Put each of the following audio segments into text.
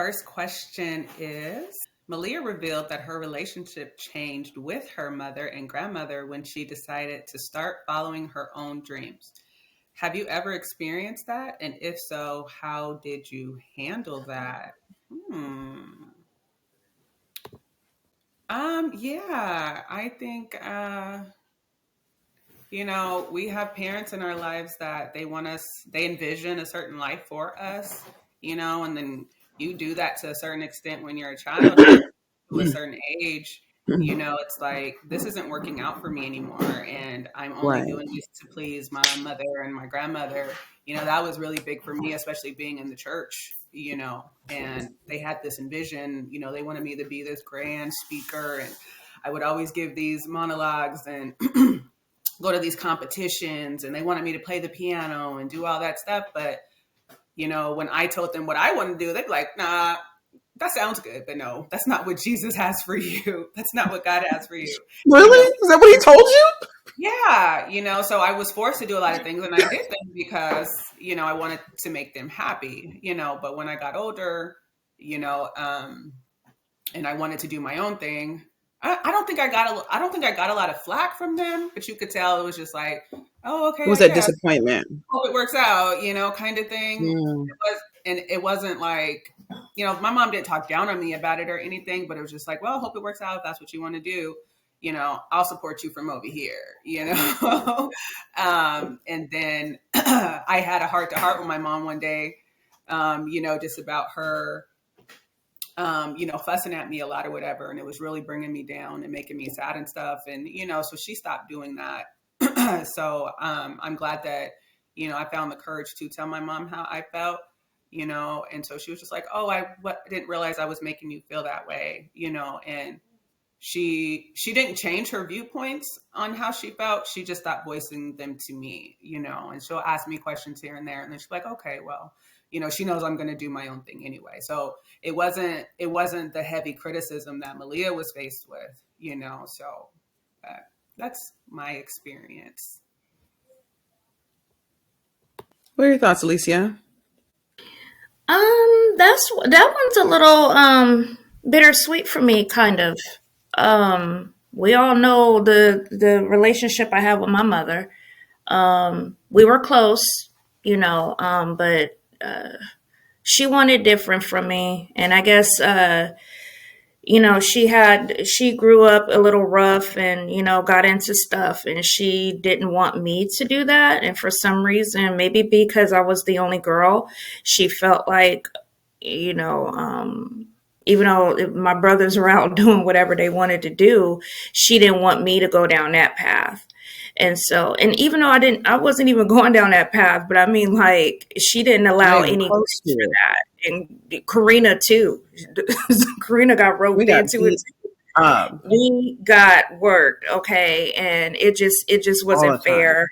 first question is Malia revealed that her relationship changed with her mother and grandmother when she decided to start following her own dreams. Have you ever experienced that? And if so, how did you handle that? Hmm. Yeah, I think we have parents in our lives that they envision a certain life for us, and then you do that to a certain extent when you're a child, and then to a certain age, it's like, this isn't working out for me anymore. And I'm only Right. doing this to please my mother and my grandmother. That was really big for me, especially being in the church, and they had this envision, they wanted me to be this grand speaker, and I would always give these monologues and go to these competitions, and they wanted me to play the piano and do all that stuff. But, when I told them what I want to do, they'd be like, nah, that sounds good, but no, that's not what Jesus has for you. That's not what God has for you. Really? Is that what he told you? Yeah, so I was forced to do a lot of things, and I did them because, I wanted to make them happy, but when I got older, and I wanted to do my own thing, I don't think I got a lot of flack from them, but you could tell it was just like, oh, okay, It was I that guess. disappointment. Hope it works out, kind of thing. Yeah. And it wasn't like, my mom didn't talk down on me about it or anything, but it was just like, well, hope it works out if that's what you want to do. I'll support you from over here, and then I had a heart to heart with my mom one day, just about her, fussing at me a lot or whatever. And it was really bringing me down and making me sad and stuff. And, so she stopped doing that. So I'm glad that, I found the courage to tell my mom how I felt, and so she was just like, oh, I didn't realize I was making you feel that way, and she didn't change her viewpoints on how she felt. She just stopped voicing them to me, and she'll ask me questions here and there. And then she's like, okay, well, she knows I'm going to do my own thing anyway. So it wasn't the heavy criticism that Malia was faced with, so that's my experience. What are your thoughts, Alicia? That one's a little bittersweet for me, kind of. We all know the relationship I have with my mother. We were close, but she wanted different from me, and I guess she grew up a little rough and, got into stuff, and she didn't want me to do that. And for some reason, maybe because I was the only girl, she felt like, even though my brothers were out doing whatever they wanted to do, she didn't want me to go down that path. And so, and even though I wasn't even going down that path, but I mean, like, she didn't allow any close for that. And Karina too. Karina got roped into it. We got worked, okay, and it just wasn't fair.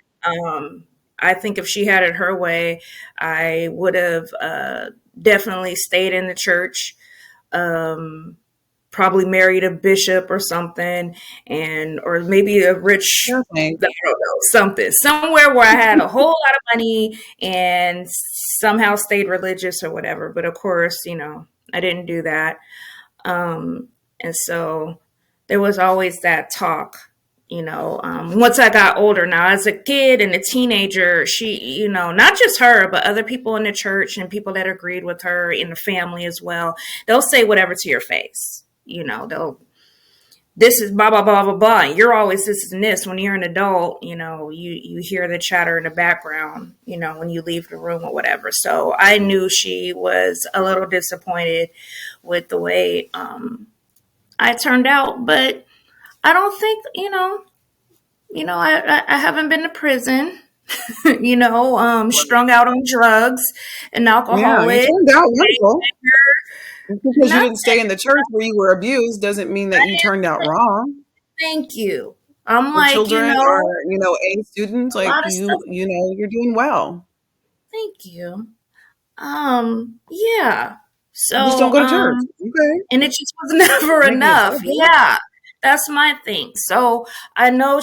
I think if she had it her way, I would have definitely stayed in the church. Probably married a bishop or something, or maybe a rich, I don't know, something somewhere where I had a whole lot of money and somehow stayed religious or whatever. But of course, I didn't do that. And so there was always that talk, once I got older. Now, as a kid and a teenager, she, not just her, but other people in the church and people that agreed with her in the family as well, they'll say whatever to your face. This is blah, blah, blah, blah, blah. You're always this and this. When you're an adult, you hear the chatter in the background, when you leave the room or whatever. So I knew she was a little disappointed with the way I turned out, but I don't think, I haven't been to prison, strung out on drugs and alcohol. Yeah, you turned out wonderful. Because you didn't stay in the church where you were abused doesn't mean that you turned out wrong. Thank you. I'm The like, children are, A students, like you're doing well. Thank you. Yeah. So Just don't go to church. Okay. And it just was never enough. Yeah. That's my thing. So I know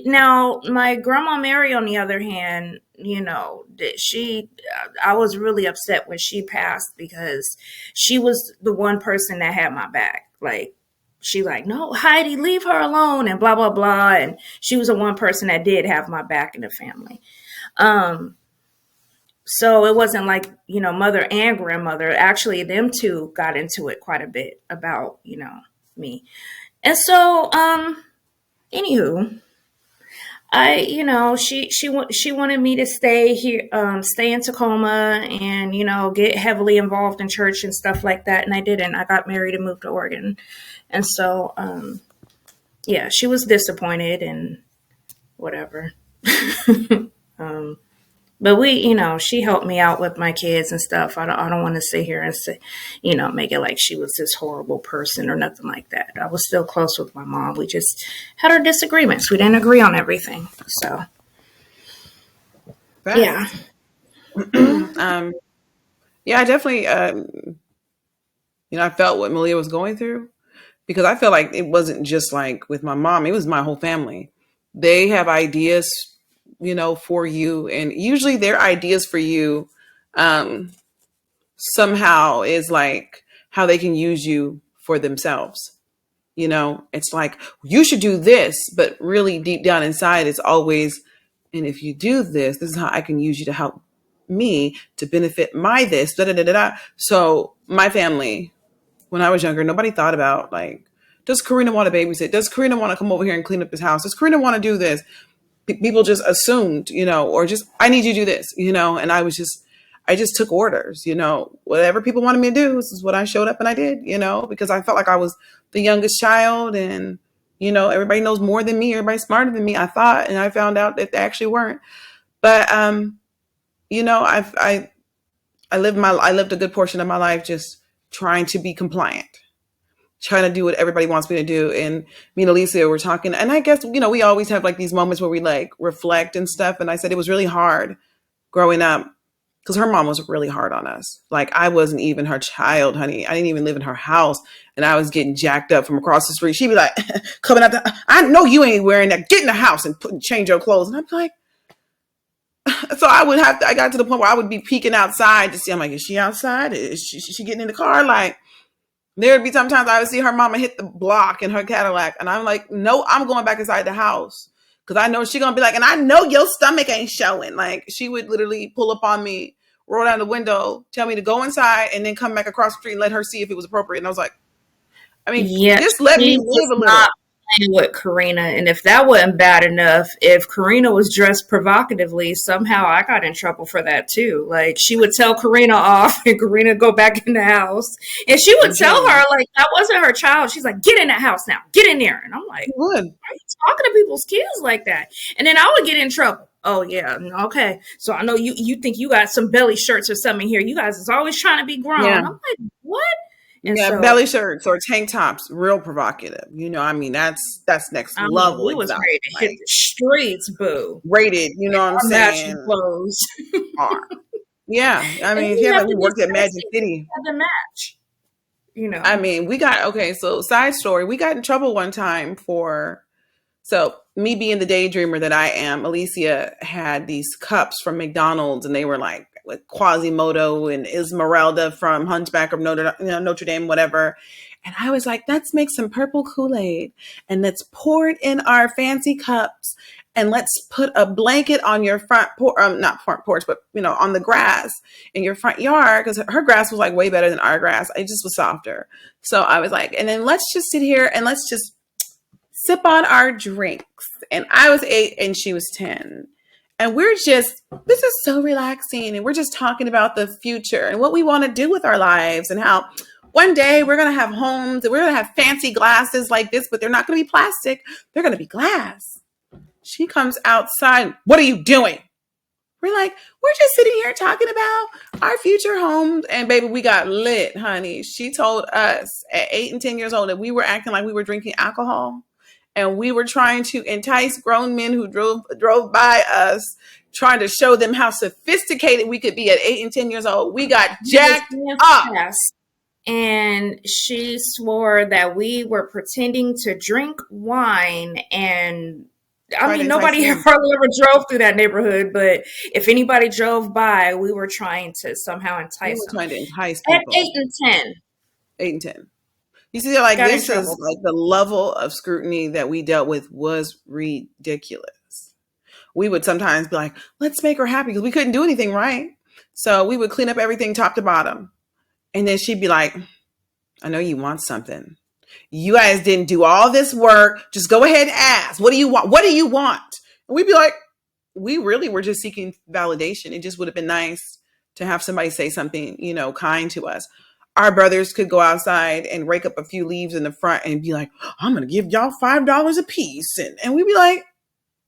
now my grandma Mary, on the other hand, I was really upset when she passed because she was the one person that had my back. Like, she like, no, Heidi, leave her alone and blah, blah, blah. And she was the one person that did have my back in the family. So it wasn't like, mother and grandmother. Actually, them two got into it quite a bit about, me. And so, anywho, she wanted me to stay here, stay in Tacoma, and get heavily involved in church and stuff like that. And I didn't. I got married and moved to Oregon, and so, yeah, she was disappointed and whatever. But she helped me out with my kids and stuff. I don't want to sit here and say, make it like she was this horrible person or nothing like that. I was still close with my mom. We just had our disagreements. We didn't agree on everything. So, yeah. Yeah, I definitely, I felt what Malia was going through, because I felt like it wasn't just like with my mom. It was my whole family. They have ideas, for you. And usually their ideas for you somehow is like how they can use you for themselves. It's like, you should do this, but really deep down inside, it's always, and if you do this, this is how I can use you to help me to benefit my this, da da da da da. So my family, when I was younger, nobody thought about like, does Karina want to babysit? Does Karina want to come over here and clean up this house? Does Karina want to do this? People just assumed, or just, I need you to do this, and I just took orders, whatever people wanted me to do, this is what I showed up and I did, because I felt like I was the youngest child, and, everybody knows more than me. Everybody's smarter than me, I thought, and I found out that they actually weren't. But, I lived a good portion of my life just trying to be compliant, trying to do what everybody wants me to do. And me and Alicia were talking, and I guess, we always have like these moments where we like reflect and stuff. And I said, it was really hard growing up because her mom was really hard on us. Like, I wasn't even her child, honey. I didn't even live in her house, and I was getting jacked up from across the street. She'd be like, coming out, I know you ain't wearing that. Get in the house and change your clothes. And I'm like, so I got to the point where I would be peeking outside to see, I'm like, is she outside? Is she getting in the car? Like, there would be sometimes I would see her mama hit the block in her Cadillac, and I'm like, no, I'm going back inside the house, because I know she's going to be like, and I know your stomach ain't showing. Like, she would literally pull up on me, roll down the window, tell me to go inside, and then come back across the street and let her see if it was appropriate. And I was like, just let me live a little. With Karina, and if that wasn't bad enough, if Karina was dressed provocatively, somehow I got in trouble for that too. Like, she would tell Karina off, and Karina go back in the house, and she would tell her like that wasn't her child. She's like, get in that house now, get in there. And I'm like, why are you talking to people's kids like that? And then I would get in trouble. Oh yeah, okay. So I know you think you got some belly shirts or something here. You guys is always trying to be grown. Yeah. I'm like, what? And belly shirts or tank tops, real provocative. That's next level. We was ready to hit the streets, boo. Rated, what I'm saying? Clothes. Yeah, we worked at Magic City. Had to match. So side story, we got in trouble one time so me being the daydreamer that I am, Alicia had these cups from McDonald's, and they were like with Quasimodo and Esmeralda from Hunchback of Notre Dame, whatever. And I was like, let's make some purple Kool-Aid and let's pour it in our fancy cups, and let's put a blanket on your front not front porch, but on the grass in your front yard, because her grass was like way better than our grass. It just was softer. So I was like, and then let's just sit here and let's just sip on our drinks. And I was 8 and she was 10. And this is so relaxing. And we're just talking about the future and what we want to do with our lives, and how one day we're going to have homes and we're going to have fancy glasses like this, but they're not going to be plastic. They're going to be glass. She comes outside. What are you doing? We're like, we're just sitting here talking about our future homes. And baby, we got lit, honey. She told us at 8 and 10 years old that we were acting like we were drinking alcohol. And we were trying to entice grown men who drove by us, trying to show them how sophisticated we could be at 8 and 10 years old. We got jacked up. and she swore that we were pretending to drink wine. And I mean, nobody hardly ever drove through that neighborhood, but if anybody drove by, we were trying to somehow entice them. Trying to entice people. At 8 and 10. 8 and 10. You see, like, this is like the level of scrutiny that we dealt with was ridiculous. We would sometimes be like, let's make her happy, because we couldn't do anything right. So we would clean up everything top to bottom. And then she'd be like, I know you want something. You guys didn't do all this work. Just go ahead and ask. What do you want? What do you want? And we'd be like, we really were just seeking validation. It just would have been nice to have somebody say something, you know, kind to us. Our brothers could go outside and rake up a few leaves in the front and be like, I'm going to give y'all $5 a piece. And we'd be like,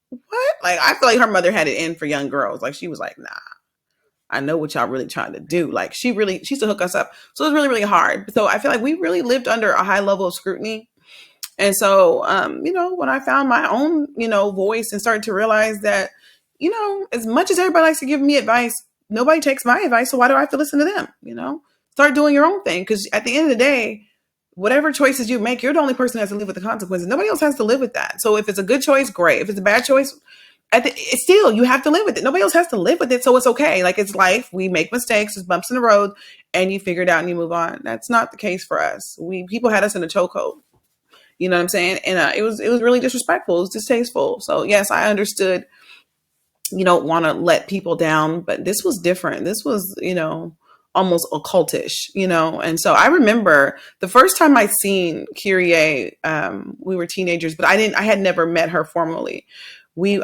what? Like, I feel like her mother had it in for young girls. Like, she was like, nah, I know what y'all really trying to do. Like, she used to hook us up. So it was really, really hard. So I feel like we really lived under a high level of scrutiny. And so, you know, when I found my own, you know, voice and started to realize that, you know, as much as everybody likes to give me advice, nobody takes my advice. So why do I have to listen to them? You know, start doing your own thing. Because at the end of the day, whatever choices you make, you're the only person that has to live with the consequences. Nobody else has to live with that. So if it's a good choice, great. If it's a bad choice, it's still, you have to live with it. Nobody else has to live with it. So it's okay. Like, it's life. We make mistakes. There's bumps in the road, and you figure it out and you move on. That's not the case for us. People had us in a chokehold. You know what I'm saying? And it was really disrespectful. It was distasteful. So yes, I understood you don't want to let people down, but this was different. This was, you know, almost occultish, you know? And so I remember the first time I seen Kyrie, we were teenagers, but I had never met her formally.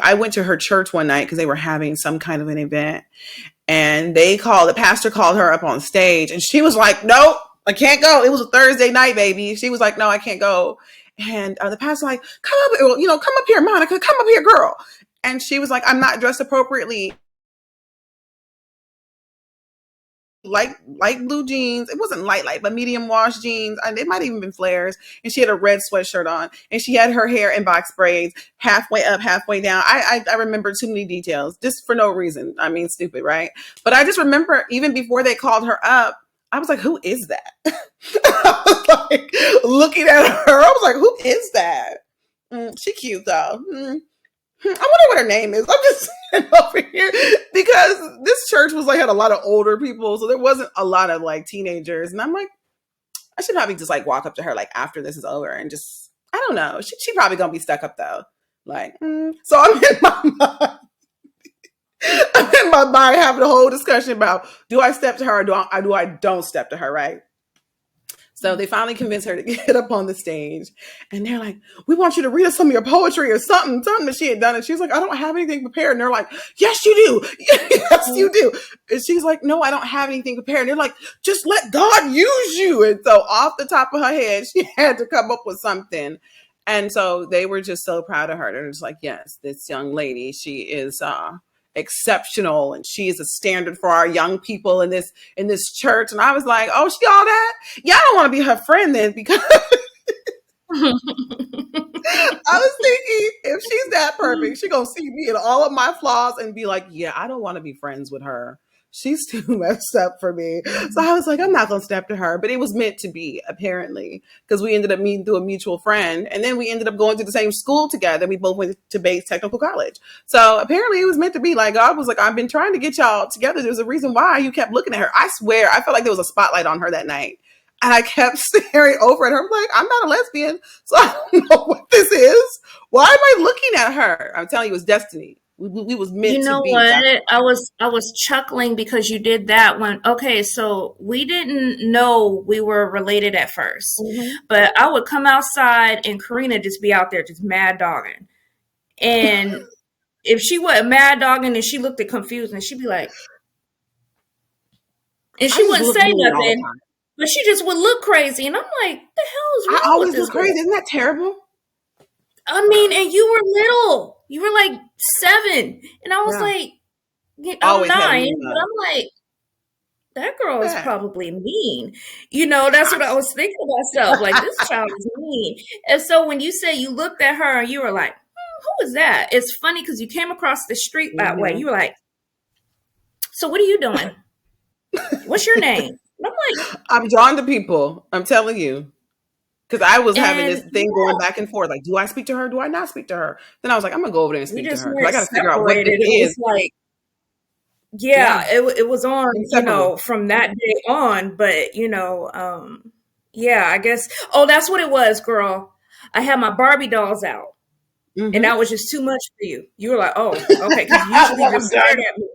I went to her church one night because they were having some kind of an event, and the pastor called her up on stage, and she was like, nope, I can't go. It was a Thursday night, baby. She was like, no, I can't go. And the pastor like, come up here, Monica, come up here, girl. And she was like, I'm not dressed appropriately. Light blue jeans. It wasn't light, but medium wash jeans. And it might even been flares. And she had a red sweatshirt on. And she had her hair in box braids, halfway up, halfway down. I remember too many details, just for no reason. I mean, stupid, right? But I just remember, even before they called her up, I was like, who is that? I was like, looking at her, I was like, who is that? She cute, though. I wonder what her name is. I'm just sitting over here because this church was like, had a lot of older people. So there wasn't a lot of like teenagers. And I'm like, I should probably just like walk up to her like after this is over and just, I don't know. She probably gonna be stuck up though. Like, so I'm in my mind. I'm in my mind having a whole discussion about, do I step to her or do I don't step to her, right? So they finally convinced her to get up on the stage, and they're like, we want you to read us some of your poetry or something that she had done. And she was like, I don't have anything prepared. And they're like, yes, you do. Yes, you do. And she's like, no, I don't have anything prepared. And they're like, just let God use you. And so off the top of her head, she had to come up with something. And so they were just so proud of her. They're just like, yes, this young lady, she is, exceptional, and she is a standard for our young people in this church. And I was like, oh, she all that? Yeah, I don't want to be her friend then, because I was thinking, if she's that perfect, she gonna see me in all of my flaws and be like, yeah, I don't want to be friends with her. She's too messed up for me. So I was like, I'm not going to step to her. But it was meant to be, apparently, because we ended up meeting through a mutual friend. And then we ended up going to the same school together. We both went to Bates Technical College. So apparently it was meant to be. Like, God was like, I've been trying to get y'all together. There's a reason why you kept looking at her. I swear, I felt like there was a spotlight on her that night. And I kept staring over at her. I'm like, I'm not a lesbian, so I don't know what this is. Why am I looking at her? I'm telling you, it was destiny. We was meant to be. You know what? I was chuckling because you did that one. Okay, so we didn't know we were related at first, but I would come outside and Karina just be out there just mad dogging. And if she wasn't mad dogging and she looked confused, and she'd be like, and she wouldn't say nothing, but she just would look crazy. And I'm like, the hell is wrong with this? I always look crazy. Isn't that terrible? I mean, and you were little. You were like 7. And I was like, I'm 9. But I'm like, that girl is probably mean. You know, that's what I was thinking to myself. Like, this child is mean. And so when you say you looked at her and you were like, who is that? It's funny because you came across the street that way. You were like, so what are you doing? What's your name? And I'm like, I'm drawn to people. I'm telling you. Because I was having this and thing going back and forth. Like, do I speak to her? Do I not speak to her? Then I was like, I'm going to go over there and we speak to just her. Because I weren't got to figure out what this separated. It is. was like, yeah, Yeah. it was on, Inseparable. from that day on. But, yeah, I guess. Oh, that's what it was, girl. I had my Barbie dolls out, and Mm-hmm. that was just too much for you. You were like, oh, okay, because usually you're I'm scared done. at me.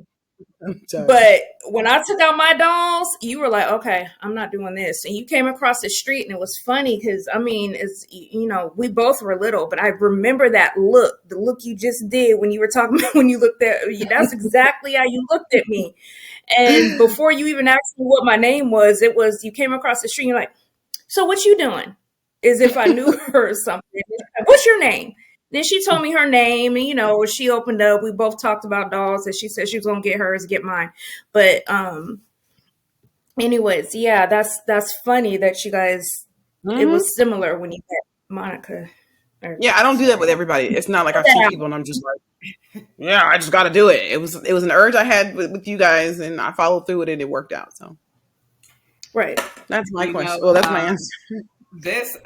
I'm done. But when I took out my dolls, you were like, okay, I'm not doing this. And you came across the street, and it was funny because, I mean, we both were little, but I remember that look, the look you just did when you were talking about when you looked at that's exactly how you looked at me. And before you even asked me what my name was, it was you came across the street, and you're like, so what you doing? As if I knew her or something. What's your name? Then she told me her name, and she opened up. We both talked about dolls, and she said she was gonna get hers, get mine. But anyways, yeah, that's funny that you guys. It Mm-hmm. was similar when you met Monica. Yeah, I don't do that with Sorry. everybody. It's not like I see people and I'm just like, yeah, I just got to do it. It was an urge I had with you guys, and I followed through with it. And it worked out. So Right. that's my You question. know, Well, that's my answer. this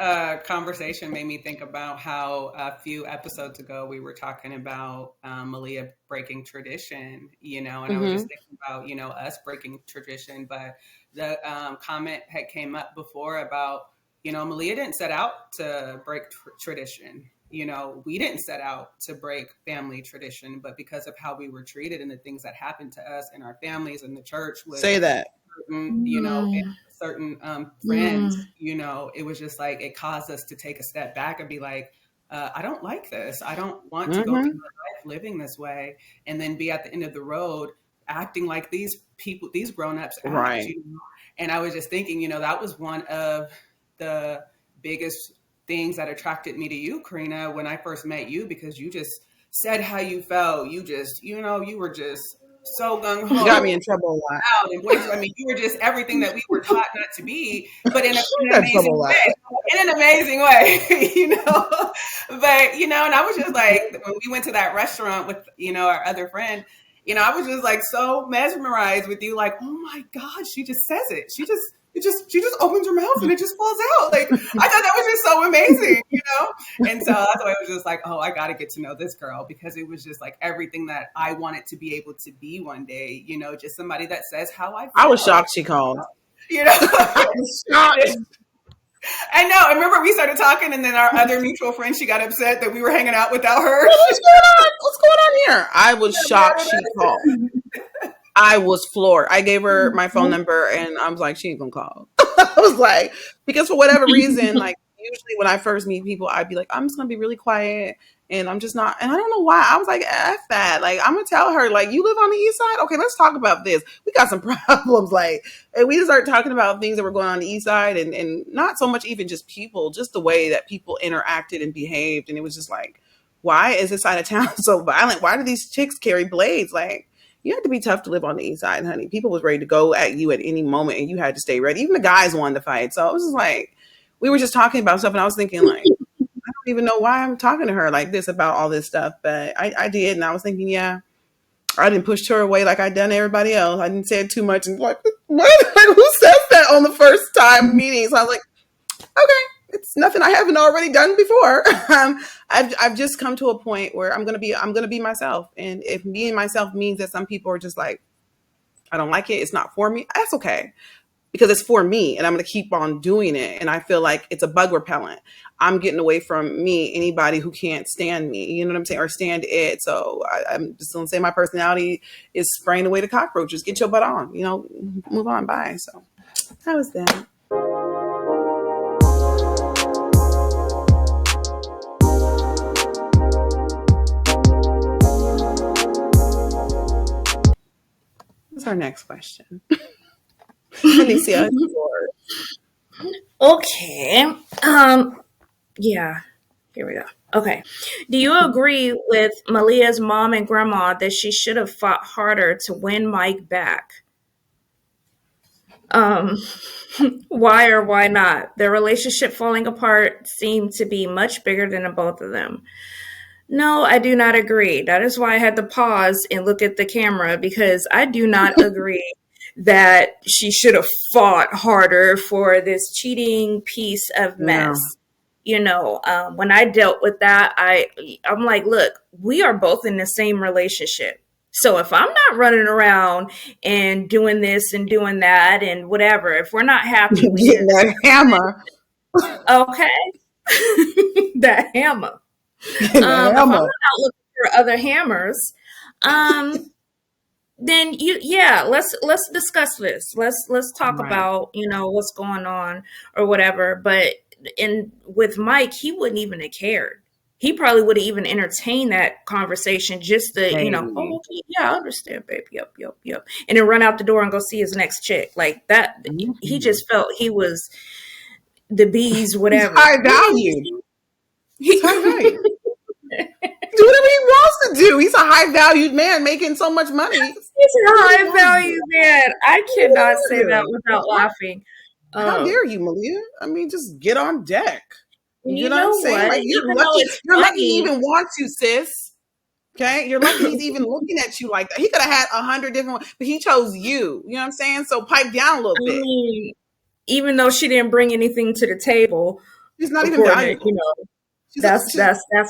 conversation made me think about how a few episodes ago we were talking about Malia breaking tradition, and I was Mm-hmm. just thinking about, us breaking tradition. But the comment had came up before about, Malia didn't set out to break tradition. We didn't set out to break family tradition, but because of how we were treated and the things that happened to us in our families and the church with Say that. certain, Mm, certain friends, mm, it was just like it caused us to take a step back and be like, I don't like this. I don't want to go through Mm-hmm. my life living this way, and then be at the end of the road acting like these people, these grown-ups act. Right. And I was just thinking, that was one of the biggest things that attracted me to you, Karina, when I first met you, because you just said how you felt. You just, you were just so gung You got ho me in trouble a lot. out and boys. I mean, you were just everything that we were taught not to be, but in I an got in trouble amazing a lot. way. In an amazing way, But and I was just like, when we went to that restaurant with our other friend, I was just like so mesmerized with you, like, oh my God, she just says it. She just opens her mouth and it just falls out. Like I thought that was just so amazing. And so that's why I was just like, oh, I got to get to know this girl, because it was just like everything that I wanted to be able to be one day, just somebody that says how I I was feel, shocked she called. you know. I was shocked. I know. I remember we started talking, and then our other mutual friend, she got upset that we were hanging out without her. What's going on? What's going on here? I was shocked she called. I was floored. I gave her my phone number and I was like, she ain't gonna call. I was like, because for whatever reason, like usually when I first meet people, I'd be like, I'm just gonna be really quiet and I'm just not, and I don't know why. I was like, F that. Like, I'm gonna tell her, like, you live on the east side? Okay, let's talk about this. We got some problems. Like, and we just started talking about things that were going on the east side and not so much even just people, just the way that people interacted and behaved. And it was just like, why is this side of town so violent? Why do these chicks carry blades? Like, you had to be tough to live on the east side, honey. People was ready to go at you at any moment, and you had to stay ready. Even the guys wanted to fight. So it was just like we were just talking about stuff, and I was thinking like, I don't even know why I'm talking to her like this about all this stuff, but I did, and I was thinking, yeah, I didn't push her away like I done everybody else. I didn't say it too much, and like, what? Like, who says that on the first time meeting? So I was like, okay, it's nothing I haven't already done before. I've just come to a point where I'm gonna be myself, and if being myself means that some people are just like, I don't like it, it's not for me, that's okay, because it's for me, and I'm gonna keep on doing it. And I feel like it's a bug repellent. I'm getting away from me anybody who can't stand me, you know what I'm saying, or stand it. So I'm just gonna say my personality is spraying away the cockroaches. Get your butt on, move on by. So how was that? What's our next question? Alicia, it's yours. Okay. Yeah. Here we go. Okay. Do you agree with Malia's mom and grandma that she should have fought harder to win Mike back? Um, why or why not? Their relationship falling apart seemed to be much bigger than the both of them. No, I do not agree. That is why I had to pause and look at the camera, because I do not agree that she should have fought harder for this cheating piece of mess. When I dealt with that, I'm like, look, we are both in the same relationship. So if I'm not running around and doing this and doing that and whatever, if we're not happy, we getting that hammer. Okay. That hammer. Getting that If I'm hammer. not out looking for other hammers, then let's discuss this. Let's talk Right. about, what's going on or whatever. But with Mike, he wouldn't even have cared. He probably would have even entertained that conversation just to, oh, okay, yeah, I understand, babe. Yep. And then run out the door and go see his next chick. Like that. Mm-hmm. He just felt he was the bees, whatever. He's high value. He's high value. Do whatever he wants to do. He's a high valued man making so much money. He's a high value man. I cannot say that without laughing. How dare you, Malia? I mean, just get on deck. You know what I'm saying? Like, you're lucky he even wants you, sis. Okay? You're lucky he's even looking at you like that. He could have had 100 different ones, but he chose you. You know what I'm saying? So pipe down a little bit. Even though she didn't bring anything to the table. She's not even valuable. That's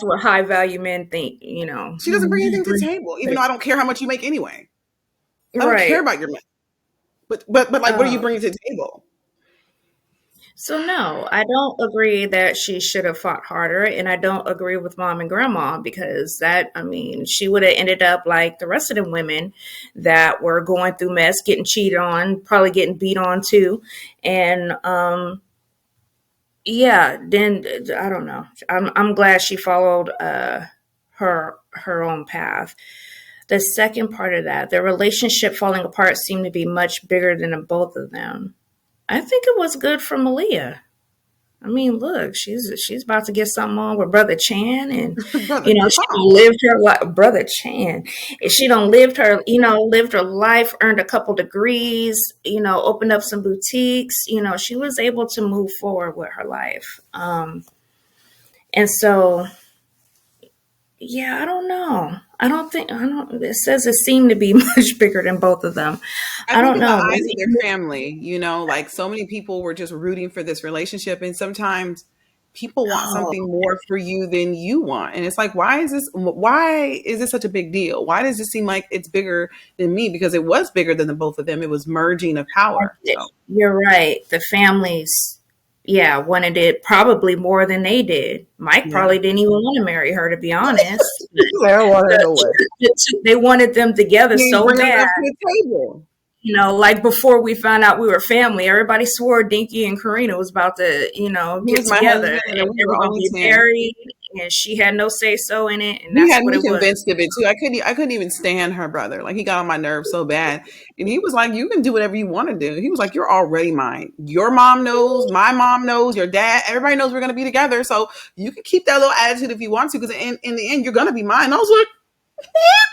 what high value men think, She doesn't bring anything to the table, even though I don't care how much you make anyway. I don't care about your money. But like, what are you bringing to the table? So no, I don't agree that she should have fought harder, and I don't agree with mom and grandma because she would have ended up like the rest of the women that were going through mess, getting cheated on, probably getting beat on too, and then I don't know. I'm glad she followed her own path. The second part of that, their relationship falling apart seemed to be much bigger than the both of them. I think it was good for Malia. I mean, look, she's about to get something on with Brother Chan, and she lived her life. Brother Chan, and she lived her life, earned a couple degrees, opened up some boutiques. She was able to move forward with her life, and so. Yeah, I don't know. It says it seemed to be much bigger than both of them. I don't know. The eyes of their family, like so many people were just rooting for this relationship. And sometimes people want something more for you than you want. And it's like, why is this such a big deal? Why does it seem like it's bigger than me? Because it was bigger than the both of them. It was merging of power. So. You're right. The families, wanted it probably more than they did. Mike probably didn't even want to marry her, to be honest. They wanted them together so bad. Like before we found out we were family, everybody swore Dinky and Karina was about to, get together and they were going to be married. And she had no say so in it, and that's what it was. Convinced of it too. I couldn't even stand her brother. Like, he got on my nerves so bad, and he was like, "You can do whatever you want to do." He was like, "You're already mine. Your mom knows. My mom knows. Your dad. Everybody knows we're gonna be together. So you can keep that little attitude if you want to, because in the end, you're gonna be mine." I was like, "What?"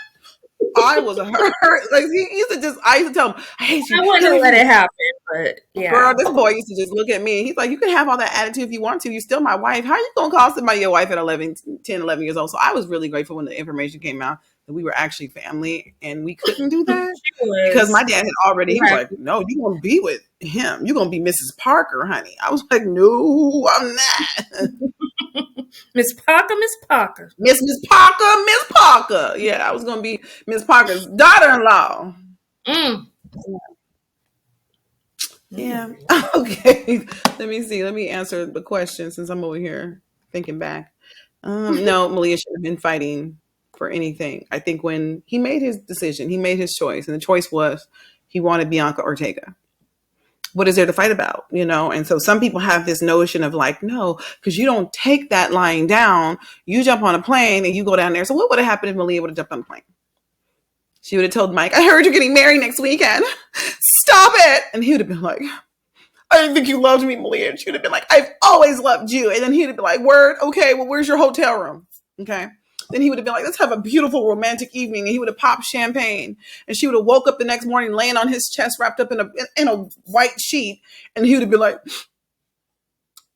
I was hurt. Like, I used to tell him, "I hate you." I wouldn't let it happen, but girl, this boy used to just look at me and he's like, "You can have all that attitude if you want to. You're still my wife. How are you gonna call somebody your wife at 10, 11 years old?" So I was really grateful when the information came out that we were actually family, and we couldn't do that because my dad had already. He was like, "No, you're gonna be with him. You're gonna be Mrs. Parker, honey." I was like, "No, I'm not." Miss Parker, Miss Parker. Miss Parker, Miss Parker. Yeah, I was gonna be Miss Parker's daughter-in-law. Yeah. Okay. Let me see. Let me answer the question since I'm over here thinking back. No, Malia should have been fighting for anything. I think when he made his decision, he made his choice, and the choice was he wanted Bianca Ortega. What is there to fight about? And so some people have this notion of like, no, because you don't take that lying down. You jump on a plane and you go down there. So what would have happened if Malia would have jumped on the plane? She would have told Mike, "I heard you're getting married next weekend. Stop it." And he would have been like, "I didn't think you loved me, Malia." And she would have been like, "I've always loved you." And then he would have been like, "Word, okay, well, where's your hotel room?" Okay. Then he would have been like, "Let's have a beautiful romantic evening." And he would have popped champagne. And she would have woke up the next morning laying on his chest wrapped up in a white sheet. And he would have been like,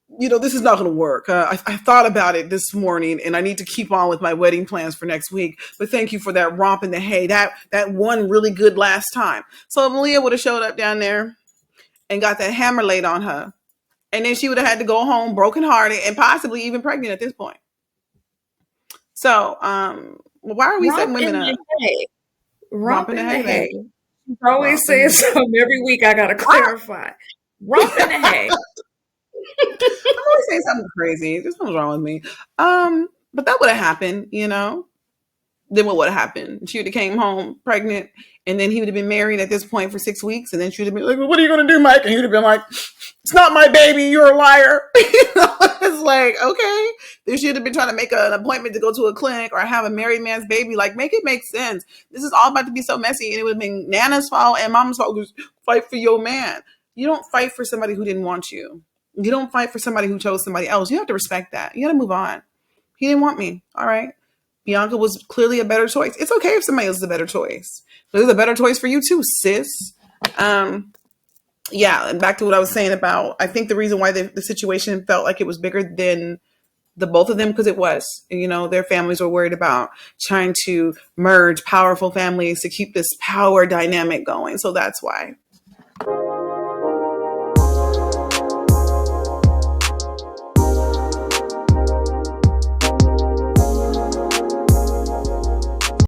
this is not going to work. I thought about it this morning, and I need to keep on with my wedding plans for next week. But thank you for that romp in the hay. That one really good last time. So Malia would have showed up down there and got that hammer laid on her, and then she would have had to go home brokenhearted and possibly even pregnant at this point. So, why are we setting women up? Romp in the hay. You always say something every week. I gotta clarify. Romp in the hay. I'm always saying something crazy. There's something wrong with me. But that would have happened, Then what would have happened? She would have came home pregnant, and then he would have been married at this point for 6 weeks, and then she would have been like, well, "What are you going to do, Mike?" And he would have been like, "It's not my baby. You're a liar." It's like, okay, they should have been trying to make an appointment to go to a clinic or have a married man's baby. Like, make it make sense. This is all about to be so messy, and it would have been Nana's fault and Mama's fault. Just fight for your man. You don't fight for somebody who didn't want you. You don't fight for somebody who chose somebody else. You have to respect that. You got to move on. He didn't want me. All right. Bianca was clearly a better choice. It's okay if somebody else is a better choice. But there's a better choice for you too, sis. Yeah, and back to what I was saying about, I think the reason why the situation felt like it was bigger than the both of them, because it was, their families were worried about trying to merge powerful families to keep this power dynamic going. So that's why.